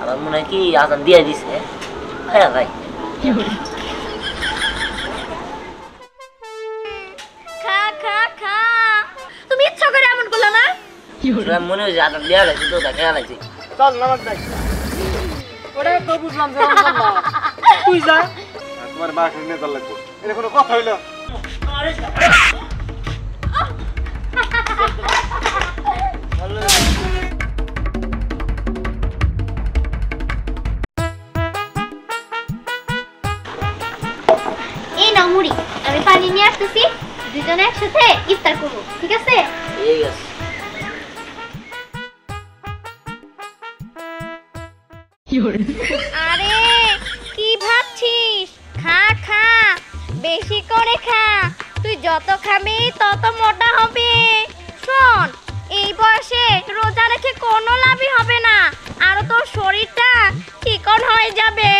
আমার মনে হয় কি আজান দিয়ে দিছে। হ্যাঁ ভাই খা খা খা। তুমি ইচ্ছা করে এমন করলে না? মনে হয় আজান দেওয়া লাগছে তো দেখে লাগছে। চল নামাজ যাই। ওরে তো বুঝলাম যে তুই যা তোমার মা শুনে চল লাগবো। এটা কোনো কথা হইলো? এই নাও মুড়ি, আমি পানি নিয়ে আসতেছি, দুজনে একসাথে ইফতার করবো, ঠিক আছে? ঠিক আছে। আরে কি ভাবছিস? খা খা, বেশি করে খা। তুই যত খাবি তত মোটা হবে। শোন, এই বয়সে রোজা রেখে কোনো লাভই হবে না, আরো তোর শরীরটা চিকন হয়ে যাবে।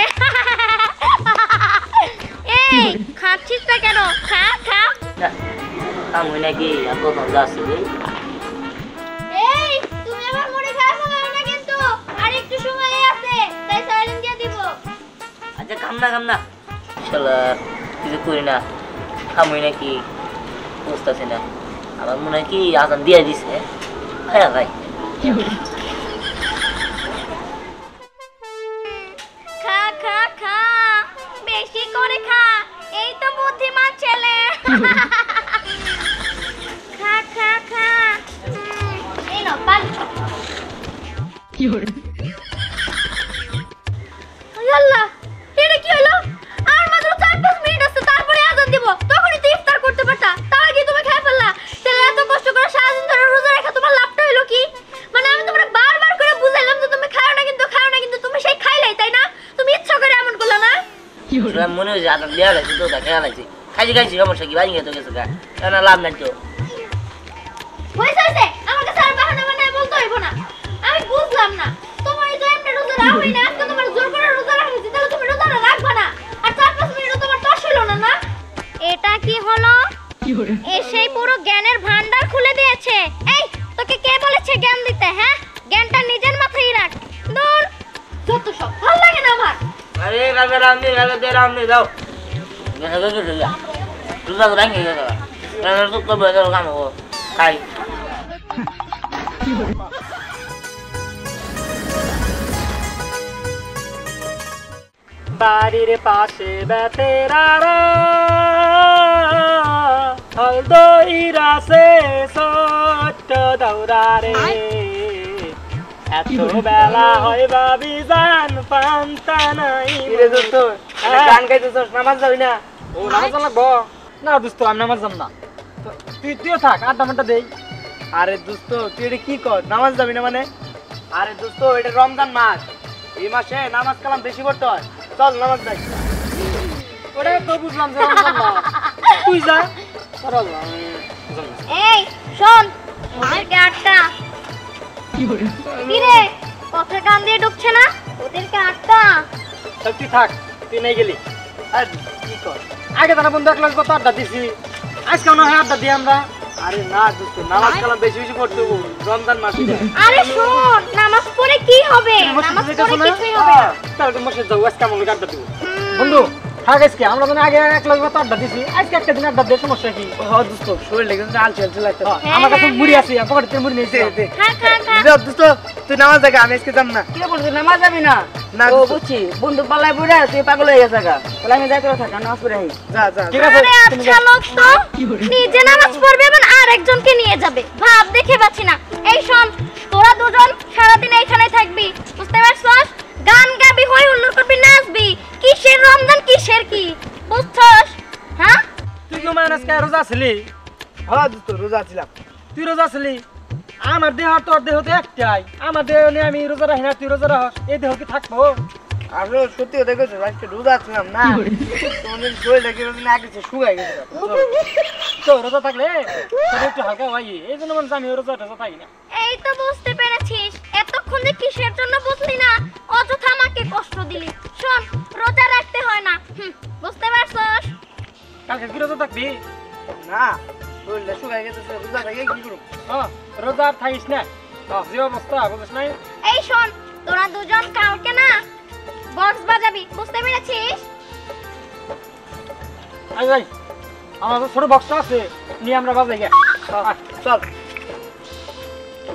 এই খাচ্ছিস না কেন? খা খা। আমি নাকি কখন যাচ্ছি? এই তুমি আবার মুড়ি খাওয়া ফেলো না কিন্তু, আর একটু সময় আছে, তাই সাইলেন্ট দিয়ে দিব। আচ্ছা খাম না শালা কিছু করি না, খামই নাকি বুঝতেছি না। আমার মনে হয় কি আজান দিয়ে দিছে। হ্যাঁ ভাই খা খা খা, বেশি করে খা, এই তো বুদ্ধিমান ছেলে। খা খা খা। এই নাও পানি। আল্লাহ, এটা কি হলো? আর মাত্র 4-5 মিনিট আছে, তারপরে আজান দিব। তখনই তো ইফতার করতে পারতা, তার আগে তুমি খেয়ে ফেললা। তাহলে এত কষ্ট করে সারাদিন ধরে রোজা রাখা তোমার লাভটা হলো কি? মানে আমি তোমারে বারবার করে বুঝাইলাম যে তুমি খাও না কিন্তু তুমি সেই খাইলাই, তাই না? তুমি ইচ্ছা করে এমন করলা না? মনে হয় আজান দেওয়া লাগছে তো দেখে লাগছে। খাইছি সমস্যা কি? বাড়ি গেছে গেছে না, লাভ নাই তো। হইছে, আমার কাছে আর বাহানা বানায় বলতে হইব না। আমি বুঝলাম না, তোমার এই যে এমনি রোজা রাখোই না, আজকে তোমার জোর করে রোজা রাখাইছি, তাহলে তুমি রোজাটা রাখবা না। আর 4-5 মিনিট তোমার তস হলো না না? এটা কি হলো? এসেই পুরো জ্ঞানের ভান্ডার খুলে দিয়েছে। এই তোকে কে বলেছে জ্ঞান দিতে? হ্যাঁ, জ্ঞানটা নিজের মাথায় রাখ। দূর, যত সব ভালো লাগে না আমার। আরে রামনি দাও গেছে রোজা তো রাখি গেছে তো কবে কাম হবো খাই। বাড়ির পাশে বেতেরারা হলদইরাছে ছোট্ট দৌড়ারে, এত বেলা হয় ভাবি জান পান্তা নাই। গান গাইতেছস, নামাজ যাবি না? ও নামাজ লাগবো না দোস্ত, আমি নামাজ যাব না। তুইও থাক, আড্ডা মাড্ডা দেই। আরে দোস্ত তুই এটা কি কর, নামাজ যাবি না মানে? আরে দোস্ত এটা রমজান মাস, এই মাসে নামাজ কালাম বেশি পড়তে হয়। চল নামাজ যাই। ওরে তো বুঝলাম যে রমজান মাস, তুই যা। এই শোন, ওদেরকে আটটা। কি রে, কথা কান দিয়ে ঢুকছে না? ওদেরকে আটটা। তুই থাক, তুই নেই গেলি। আর কি কর, আগে তারা বন্ধু এক লাখ কত আড্ডা দিছি, আজকে মনে হয় আড্ডা দিই আমরা। আরে না দোস্ত, নামাজ কালাম বেশি বেশি পড়তে হবে রমজান মাসে। আরে শোন, নামাজ পড়ে কি হবে? নামাজ পড়ে কিছুই হবে না। তাহলে তো মসজিদ যাও, আজকে আমাকে আড্ডা দিব। বন্ধু থাক, আজকে আমরা মানে আগে এক লাখ কত আড্ডা দিছি, আজকে একটা দিন আড্ডা দিয়ে সমস্যা কি? হ্যাঁ দোস্ত, শরীর লেগে আলছে আলছে লাগছে। আমার কাছে মুড়ি আছে, পকেটে মুড়ি নিয়েছে। দোস্ত তুই নামাজ দেখা, আমি আজকে যাব না। কি বলছিস, নামাজ যাবি না? না ও বুঝছি, বন্দুক পাল্লায় পড়ে তুই পাগল হয়ে গেছে গা। তাহলে আমি যাইতে থাকা, নামাজ পড়ে আই। যা যা, ঠিক আছে। আরে আচ্ছা লোক তো নিজে নামাজ পড়বে এবং আরেকজনকে নিয়ে যাবে, ভাব দেখে পাচ্ছি না। এই শোন, তোরা দুজন সারাদিন এইখানে থাকবি, বুঝতে পারছস? গান গাবি, হই হুল্লোড় করবি, নাচবি। কিসের রমজান, কিসের কি, বুঝছস? হ্যাঁ, তুই কি মানে আজকে রোজা ছিলি? হ্যাঁ দোস্ত রোজা ছিলাম। তুই রোজা ছিলি? আমার দেহ আর তোর দেহ তো একটাই। আমার দেহ নিয়ে আমি রোজা রাখি না, তুই রোজা রাখ, এই দেহ কি থাকবো? আসলে সত্যি কথা কইছো, আজকে রোজা ছিলাম না, তোমাদের শরীরটা কি রোজা আগে শুকাই গেছে। তো রোজা থাকলে তোর একটু হালকা হয়, এই জন্য মানুষ আমি রোজা থাকি না। এই তো বুঝতে পেরেছিস। এতক্ষণ যে কিসের জন্য বুঝলি না, অযথা আমাকে কষ্ট দিলি। শোন, রোজা রাখতে হয় না, বুঝতে পারছস? কালকে কি রোজা থাকবি? না, শরীরটা শুকাই গেছে, রোজা থাকি কি করব? রোজা আর থাকিস না, যে অবস্থা বুঝিস নাই। এই শোন, তোরা দুজন কালকে বক্স বাজাবি, বুঝতে পেরেছিস? আই ভাই আমার ছোট বক্সটা আছে, নিয়ে আমরা বাজাই গে। চল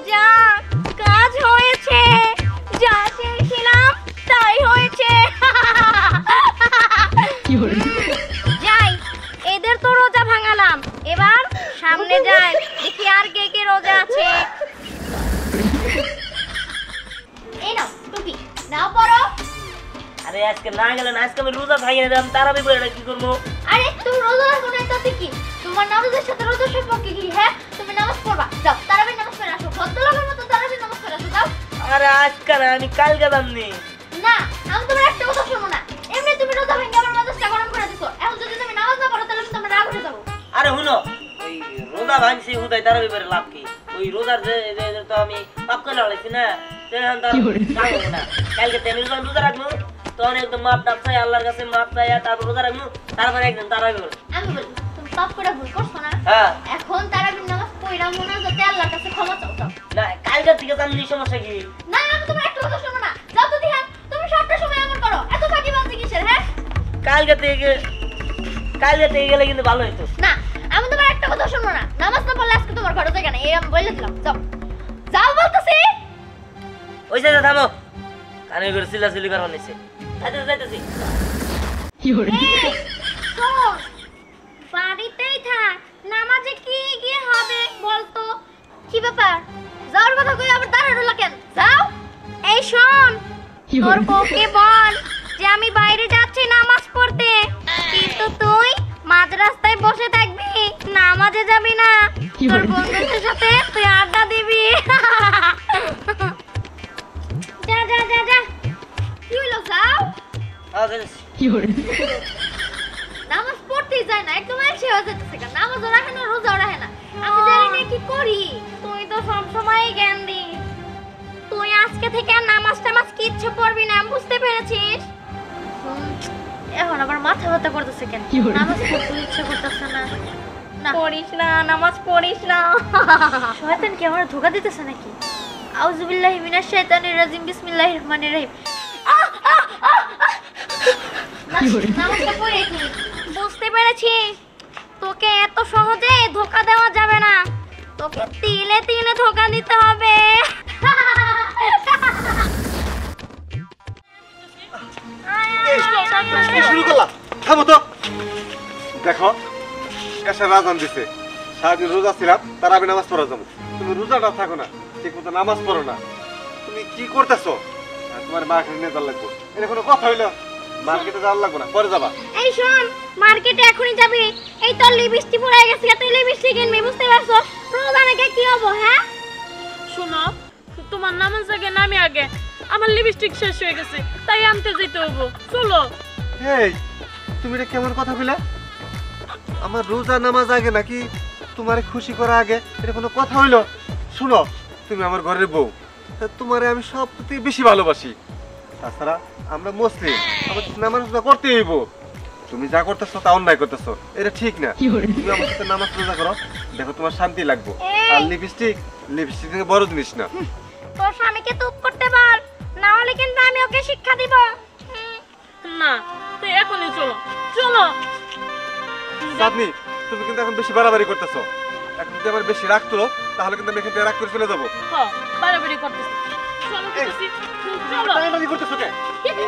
যা কাজ হয়েছে, যা চেয়েছিলাম তাই হয়েছে। যাই, এদের তো রোজা ভাঙালাম, এবার সামনে যাই, দেখি আর কে কে রোজা আছে। এই নাও টুপি, নাও পরো। আরে আজকে না গেলে না, আজকে আমি রোজা ভাঙিয়ে দিলাম, তারাবি পড়ে কি করবো? আরে তুমি রোজা রাখো না তাতে কি? তোমার নামাজের সাথে রোজার সম্পর্কে কি? হ্যাঁ, তুমি নামাজ পড়বা, যাও তারাবি নামাজ পড়ে আসো, ভদ্রলোকের মতো তারাবি নামাজ পড়ে আসো, যাও। আরে আজকে না, আমি কালকে দামনি। না, আমি তোমার একটা কথা শুনবো না। এমনি তুমি রোজা ভেঙে আমার মেজাজটা গরম করে দিছো, এখন যদি তুমি নামাজ না পড়ো তাহলে কিন্তু আমরা রাগ হয়ে যাবো। আরে শুনো, ওই রোজা ভাঙছি হুদাই তারাবি পড়ে লাভ কি? ওই রোজার যে তো আমি পাপ করে লাগাইছি না, সেখান তার কাম না। কালকে আমি রোজা রাখবো, তখন একদম মাপ ডাক চাই আল্লাহর কাছে, মাপ চাই, তারপর রোজা রাখবো, তারপরে একদম তারাবি পড়ে। আমি বলি তুমি পাপ করে ভুল করছো না, হ্যাঁ এখন তারাবির নামাজ পড়া মনে যাতে আল্লাহর কাছে ক্ষমা চাও, যাও। না, কালকের থেকে জানলি সমস্যা কি? না, আমি তোমার একটা কথা শুনবো না, যাও তো দিহান, তুমি সবটা সময় এমন করো, এত ফাঁকি বাজে কিসের? হ্যাঁ, কালকে থেকে গেলে কিন্তু ভালো হইতো। না, আমি তোমার একটা কথা শুনবো না, নামাজ না পড়লে আজকে তোমার ঘরে জায়গা নেই, এই আমি বলে দিলাম, যাও যাও বলতেছি। ওই সাথে থামো, কানে করে চিল্লাচিল্লি করবার নিচ্ছে। যাইতেছি। এই, শোন, বাড়িতেই থাক, নামাজে কি গিয়ে হবে বলতো? কি ব্যাপার, যাওয়ার কথা কই আবার দাঁড়ানো কেন? যাও। এই শোন, তোর বউকে বল যে আমি বাইরে যাচ্ছি নামাজ পড়তে, কিন্তু তুই মাঝ রাস্তায় বসে থাকবি, নামাজে যাবি না, তোর বন্ধুদের সাথে তুই আড্ডা দিবি। যা যা যা যা। কি হলো, যাও। নামাজ পড়তেই যায় না, একদম আলসে হয়ে যাচ্ছে, নামাজও রাখে না, রোজাও রাখে না, আমি জানি না কি করি। তুই তো সব সময় জ্ঞান দিস, তুই আজকে থেকে আর নামাজ টামাজ কিচ্ছু পড়বি না, বুঝতে পেরেছিস? এখন আবার মাথা ব্যথা করতেছে কেন? নামাজ পড়তে ইচ্ছে করতেছে না। না পড়িস না, নামাজ পড়িস না। শয়তান কি আমার ধোঁকা দিতেছে নাকি? আউযুবিল্লাহি মিনাশ শাইতানির রাজিম, বিসমিল্লাহির রহমানির রহিম। নামাজটা পড়ে কি? বুঝতে পেরেছি, তোকে এত সহজে ধোঁকা দেওয়া যাবে না, তোকে তিলে তিলে ধোঁকা দিতে হবে। শুরু করলাম, থামো তো। দেখো এসে রাজান দিছে, সারাদিন রোজা ছিলাম, তার আমি নামাজ পড়া যাবো, তুমি রোজাটা থাকো না, ঠিক মতো নামাজ পড়ো না, তুমি কি করতেছো? তোমার মার্কেটে নিয়ে যাওয়ার লাগবো, এটা কোনো কথা হইলো? মার্কেটে যাওয়ার লাগবো না, পরে যাবা। এই শোন, মার্কেটে এখনই যাবি, এই তোর লিপস্টিক পরে গেছে, তুই লিপস্টিক কিনবি, বুঝতে পারছো? রোজা নাকি কি হবো? হ্যাঁ শোনো, তোমার নামাজ আগে নামি আগে, আমার লিপস্টিক শেষ হয়ে গেছে, তাই আনতে যেতে হবো, চলো। এই তুমি এটা কেমন কথা বলে? আমার রোজা নামাজ আগে নাকি তোমারে খুশি করা আগে? এটা কোনো কথা হইলো? শুনো, তুমি আমার ঘরের বউ, তোমারে আমি সবথেকে বেশি ভালোবাসি, তাছাড়া আমরা মুসলিম, আমাদের নামাজ রোজা করতে হইব। তুমি যা করতেছো তা অন্যায় করতেছো, এটা ঠিক না। তুমি আমার সাথে নামাজ রোজা করো, দেখো তোমার শান্তি লাগবে। আর লিপস্টিক থেকে বড় জিনিস না। তোর স্বামীকে চুপ করতে বল, না হলে কিন্তু আমি ওকে শিক্ষা দিব। না, তুই এখনই চলো, চলো। চাঁদনি, তুমি কিন্তু এখন বেশি বাড়াবাড়ি করতেছো, এখন যদি আমার বেশি রাগ তুলো তাহলে কিন্তু আমি এখান থেকে রাগ করে চলে যাবো। হ্যাঁ, বাড়াবাড়ি করতেছি, চলো করতেছি, চলো। বাড়াবাড়ি করতেছো কে?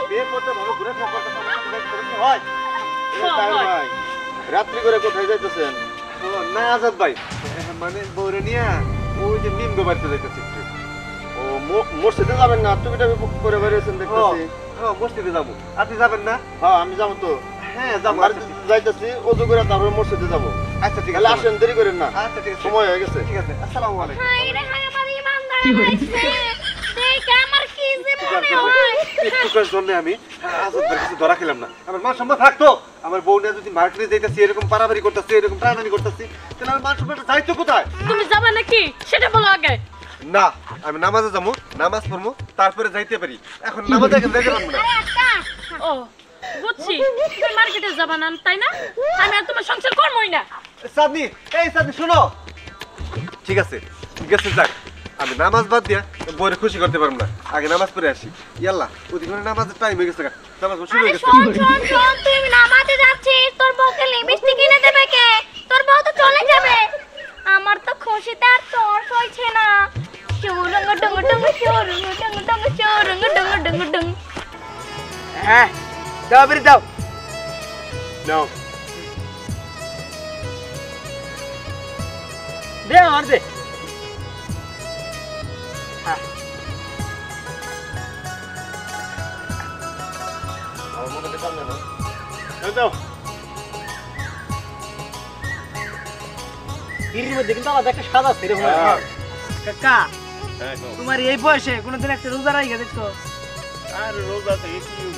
বিয়ে করতে ভালো ঘুরে থাকো, হয় হয়। রাত্রি করে কোথায় যাইতেছেন? না আজাদ ভাই, মানে বউরে নিয়ে ওই যে নিম গোবাড়িতে যাইতেছি। ও মসজিদে যাবেন না? তুমি করে বেরিয়েছেন দেখতেছি। মসজিদে যাবো, আপনি যাবেন না? হ্যাঁ আমি যাবো তো। হ্যাঁ যাবো, যাইতেছি, ওযু করে তারপরে মসজিদে যাবো। আচ্ছা ঠিক তাহলে আছে, আসেন, দেরি করেন না, আচ্ছা ঠিক আছে, সময় হয়ে গেছে। ঠিক আছে, আসসালামু আলাইকুম। হাই রে হাই, আমার ইমানদার হইছে, দেখ আমার কি যে মনে হয়। একটুকার জন্য আমি আজাদ ভাইয়ের কাছে ধরা খেলাম না, আমার মান সম্মান থাকতো। আমার বউ নিয়ে যদি মার্কেটে যাইতেছি, এরকম পারাবাড়ি করতেছি, এরকম টানাটানি করতেছি, তাহলে আমার মান সম্মানটা যাইতো কোথায়? তুমি যাবে নাকি সেটা বলো আগে। না, আমি নামাজে যাবো, নামাজ পড়বো, তারপরে যাইতে পারি। এখন নামাজ এখন যাইতে পারবো না। ও বুঝছি, তুমি মার্কেটে যাবা না তাই না? আমি আর তোমার সংসার করবোই না। চাঁদনি, এই চাঁদনি শোনো। ঠিক আছে, যাক, আমি নামাজ বাদ দিয়া বউরে খুশি করতে পারবো না। আগে নামাজ পড়ে আসি। ইয়াল্লা ওদিকে নামাজের টাইম হয়ে গেছে, নামাজ শুরু হয়ে আরে গেছে। শোন শোন শোন, তুই নামাজে যাচ্ছিস, তোর বউকে লিপস্টিক কিনে দেবে কে? তোর বউ তো চলে যাবে। আমার তো খুশিতে আর তোর সইছে না। চুরুঙ্গ ডুঙ্গ ডুঙ্গ চুরুঙ্গ ডুঙ্গ ডুঙ্গ চুরুঙ্গ ডুঙ্গ ডুঙ্গ ডুঙ্গ। হ্যাঁ দাও বিড়ি দাও। নাও দে আমার দে। আমার মনে হচ্ছে কান্দে না। দাও বিড়ির মধ্যে কিন্তু আলাদা একটা স্বাদ আছে রে ভাই। কাকা হ্যাঁ নাও। তোমার এই বয়সে কোনোদিন একটা রোজা রাখা দেখছো? আর রোজা থেকে কি হইব?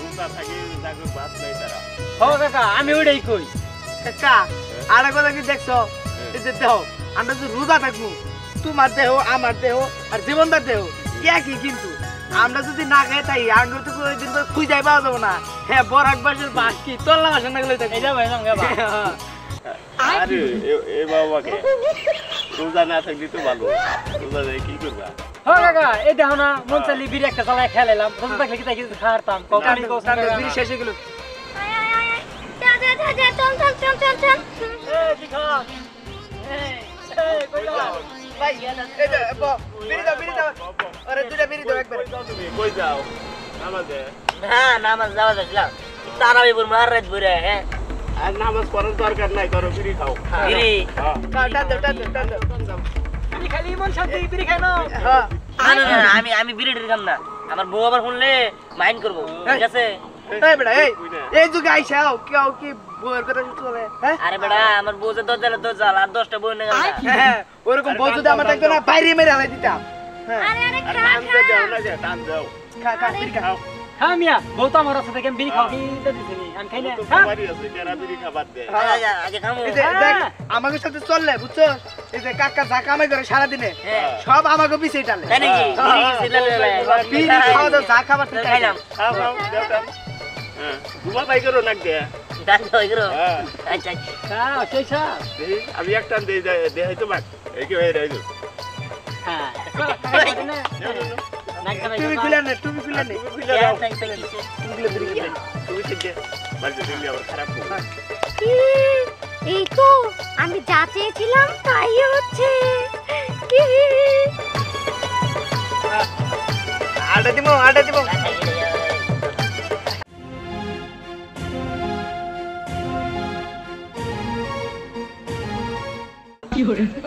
রোজা থাকে জাগর বাদ নাই তারা। ও কাকা আমি ওইটাই কই। কাকা আর কথা কি দেখছো? এই যে দেহ আমরা যদি রোজা থাকবো, তোমার দেহ আমার দেহ আর জীবনদার দেহ একই, কিন্তু আমরা যদি না খাই তাই আমরা তো ওই দিন খুঁজে যাই পাওয়া যাবো না। হ্যাঁ বরাক বাসের বাস কি তোল্লা বাসের না গেলে এই যা ভাই সঙ্গে বা। আরে এ বাবাকে রোজা না থাকলে তো ভালো। রোজা যায় কি করবা? ও কাকা এই দেখো না মন চাইলে বিড়ি একটা চালায় খেলাইলাম, রোজা থাকলে কি তাই কিছু খাওয়ারতাম কখনই বিড়ি শেষ হয়ে গেল। আয় আয় আয় আয়। যা যা যা যা, চল চল চল চল চল। কি খাওয়া কই যাও ভাই এই যে বিড়ি দাও বিড়ি দাও। আরে দুইটা বিড়ি দাও একবার। কই যাও তুমি? কই যাও? নামাজে। হ্যাঁ নামাজ যাওয়া যাচ্ছিলাম, তারাবি পড়বো আর রাত ভরে। হ্যাঁ আর নামাজ পড়ার দরকার নাই, ধরো বিড়ি খাও। বিড়ি হ্যাঁ। টান দাও টান দাও টান দাও। বিড়ি খালি মন শান্তি, বিড়ি খাই না। হ্যাঁ না না না, আমি বিড়ি টিড়ি খাম না। আমার বউ আবার শুনলে মাইন্ড করবো, ঠিক আছে? এই বেটা এই যুগে আইসাও কেউ কি বউয়ের কথা চলে? হ্যাঁ আরে বেটা আমার বউ যে দরজাল আর 10টা বউ নিয়ে গেল না। হ্যাঁ ওরকম বউ যদি আমার থাকতো না বাইরে মেরে হালাই দিতাম। হ্যাঁ আরে আরে আর খা টান খা। দাও না, যে টান দাও। খা খা বিড়ি খা। খাও। হ্যাঁ মিয়া বউ তো আমার রাস্তা থেকে আমি বিড়ি খাও কি দিতে দিছি আমি খাই না। তো হ্যাঁ বাড়ি আছে, যারা বিড়ি খাবার দেয়। আগে খামো। এই যে দেখ আমাকে সাথে চললে বুঝছো, এই যে কাকা যা কামাই করে সারাদিনে হ্যাঁ সব আমাকে পিছিয়ে টানে। তাই নাকি? বিড়ি কি সিলালে বিড়ি খাওয়া দাও যা খাবার তুই খাই খাইলাম। খাও খাও দাও টান। হ্যাঁ ঘুমা পাই করো নাক দে। ডাল তো এগুলো। হ্যাঁ আচ্ছা আচ্ছা। হ্যাঁ সেই সব দেখি, আমি এক টান দিয়ে দেখাই তো মাক। এই কি হয়ে রইল? হ্যাঁ তুমি খুলে নে তুমি খুলে নে তুমি খুলে দাও। তুমি খুলে বিড়ি খেলে। তুমি ঠিক দে। বাড়িতে দিল্লি আবার খারাপ করবে। এই তো আমি যা চেয়েছিলাম তাই হচ্ছে। আড্ডা দিব আড্ডা দিব।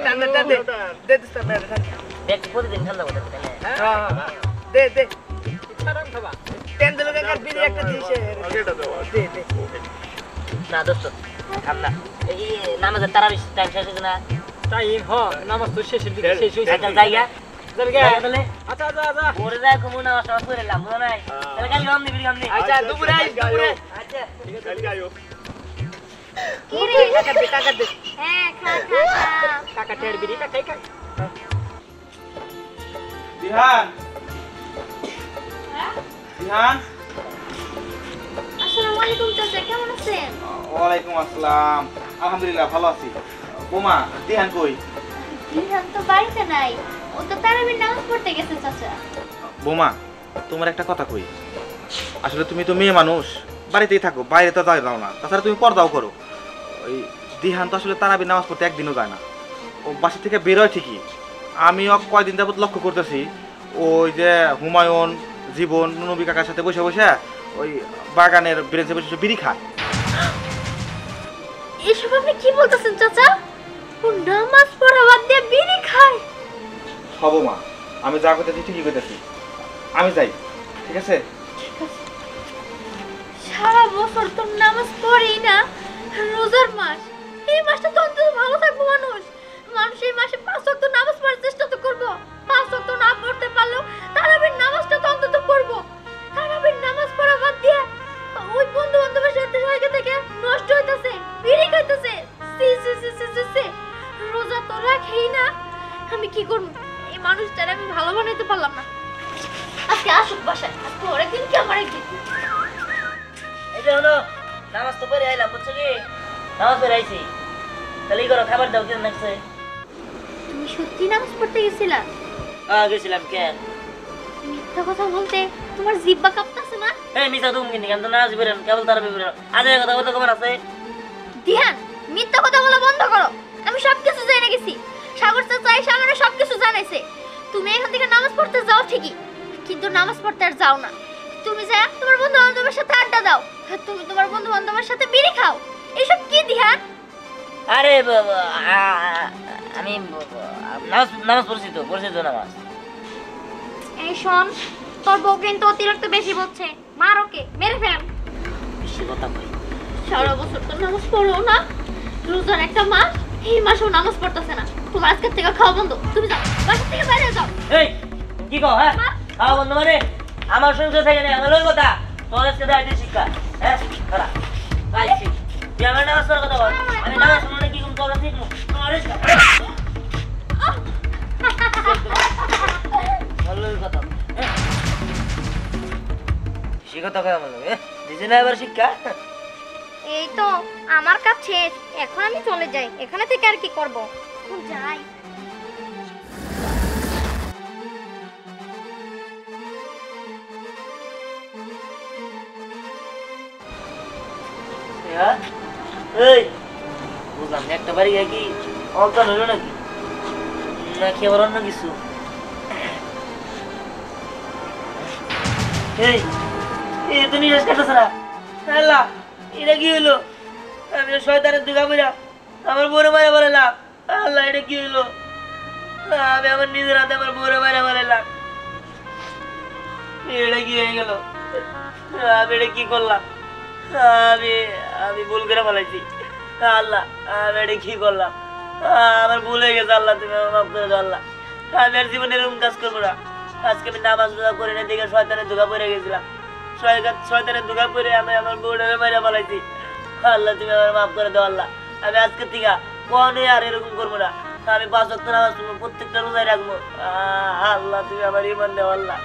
টান দে টান দে দে দিস টান দে। দেখ প্রতিদিন ঠান্ডা কথা তাই না? দে দে ছাড়াম খাবা টেন দিলে কাকা বিড়ি একটা দিছে। আগেটা দাও। দে দে না দোস্ত খাম না। এই নামাজের তারাবি টাইম শেষ হয়েছে না? টাইম হ নামাজ তো শেষের দিকে শেষ হইছে একটা জায়গা যাবে গে তাহলে আচ্ছা যা যা পরে যায় কমু না সব করে এলাম বুঝো নাই? তাহলে কাল গাম দিবি গাম দি। আচ্ছা দুপুরে আইস দুপুরে আচ্ছা কালকে আইও। কি রে? কাকা দে কাকা দে। হ্যাঁ খা খা খা। কাকা টের বিড়ি কাকাই কাকা বিহান বিহান আসসালামু আলাইকুম চাচা, কেমন আছেন? ওয়ালাইকুম আসসালাম আলহামদুলিল্লাহ ভালো আছি বোমা দিহান কই বিহান তো বাড়িতে নাই, ও তো তারাবির নামাজ পড়তে গেছে চাচা। বোমা তোমার একটা কথা কই আসলে তুমি তো মেয়ে মানুষ বাড়িতেই থাকো বাইরে তো যাও না তাছাড়া তুমি পর্দাও করো ওই দিহান তো আসলে তারাবির নামাজ পড়তে একদিনও যায় না ও বাসা থেকে বেরোয় ঠিকই আমিও কয়দিন যাবত লক্ষ্য করতেছি ওই যে হুমায়ুন জীবন নবী কাকার সাথে বসে বসে ওই বাগানের বেঞ্চে বসে বিড়ি খায় এসব আপনি কি বলতেছেন চাচা? ও নামাজ পড়া বাদ দিয়ে বিড়ি খায়? হব মা আমি যা করতেছি ঠিকই করতেছি আমি যাই ঠিক আছে সারা বছর তো নামাজ পড়েই না, রোজার মাস, এই মাসটা তো অন্তত ভালো থাকবো মানুষ। মানুষ এই মাসে 5 ওয়াক্ত নামাজ পড়ার চেষ্টা তো করবো। 5 ওয়াক্ত না পড়তে পারলেও তারাবির নামাজটা তো অন্তত পড়বো। তারাবির নামাজ পড়া বাদ দিয়ে ওই বন্ধু বান্ধবের সাথে জায়গা থেকে নষ্ট হইতাছে, বিড়ি খাইতেছে। সি সি সি সি সি সি, রোজা তো রাখেই না। আমি কি করব? এই মানুষটার আমি ভালো বানাইতে পারলাম না। আজকে আসুক বাসায়, আজকে ওর একদিন কি আমার একদিন। এই যে হলো নামাজ তো পড়ে আইলাম বুঝছো কি? নামাজ পড়ে আইছি। তাহলে এই করো খাবার দাও কেন লাগছে? তুমি সত্যি নামাজ পড়তে গেছিলা? গেছিলাম। কেন? মিথ্যা কথা বলতে তোমার জিহ্বা কাঁপতাছে না? এই মিছা তুমি কিন্তু কেন না আসবে কেবল তার বিবরণ আজ কথা বলতে কমান আছে। দিহান, মিথ্যা কথা বলা বন্ধ করো। আমি সবকিছু জেনে গেছি। সাগর চাচা এসে আমারে সবকিছু জানাইছে। তুমি এখান থেকে নামাজ পড়তে যাও ঠিকই, কিন্তু নামাজ পড়তে আর যাও না। তুমি যা তোমার বন্ধু বান্ধবের সাথে আড্ডা দাও, তুমি তোমার বন্ধু বান্ধবের সাথে বিড়ি খাও। এসব কি দিহান? আরে আমি নামাজ পড়ছি তো নামাজ। এই শোন, তোর বউ কিন্তু অতিরিক্ত বেশি বলছে। মার ওকে, মেরে ফেল। বেশি কথা কই। সারা বছর তো নামাজ পড়ো না, রোজার একটা মাস, এই মাসেও নামাজ পড়তেছে না। তোমার আজকের থেকে খাওয়া বন্ধ। তুমি যাও, বাসা থেকে বাইরে যাও। এই কি কও? হ্যাঁ খাওয়া বন্ধ মানে আমার সংসার থেকে নেই। আমার ওই কথা তোর আজকে দেয় শিক্ষা। হ্যাঁ খারাপ পাইছি। তুই আমার নামাজ পড়ার কথা বল। আমি নামাজ পড়লে কি কোন কথা ঠিক তোমার ভালোই কথা। সে কথা কয় আমার দিদি না এবার শিক্ষা। এই তো আমার কাজ শেষ, এখন আমি চলে যাই। এখানে থেকে আর কি করব? যাই। এই বুঝলাম একটা বাড়ি কি অজ্ঞান হইল নাকি নাকি আবার অন্য কিছু? এই তো নিঃশ্বাস কাটতেছে না। আল্লাহ, এটা কি হইলো? আমি শয়তানের দুগা বইরা আমার বউরে মারা বলেলাম। আল্লাহ, এটা কি হইলো? আমি আমার নিজের হাতে আমার বউরে মারা বলেলাম। এটা কি হয়ে গেল? আমি এটা কি করলাম? আমি ভুল করে ফেলাইছি। আল্লাহ, আমি এটা কি করলাম? আমার ভুল হয়ে গেছে। আল্লাহ, তুমি আমার মাফ করে দাও। আল্লাহ, আমি আর জীবনে এরকম কাজ করবো না। আজকে আমি নামাজ রোজা করি না দেখে শয়তানের ধোকা পড়ে গেছিলাম। শয়তানের ধোকা পড়ে আমি আমার বউটারে মাইরা ফেলাইছি। আল্লাহ, তুমি আমার মাফ করে দাও। আল্লাহ, আমি আজকে থেকে কখনোই আর এরকম করবো না। আমি 5 ওয়াক্ত নামাজ পড়বো, প্রত্যেকটা রোজায় রাখবো। আল্লাহ, তুমি আমার ঈমান দাও। আল্লাহ।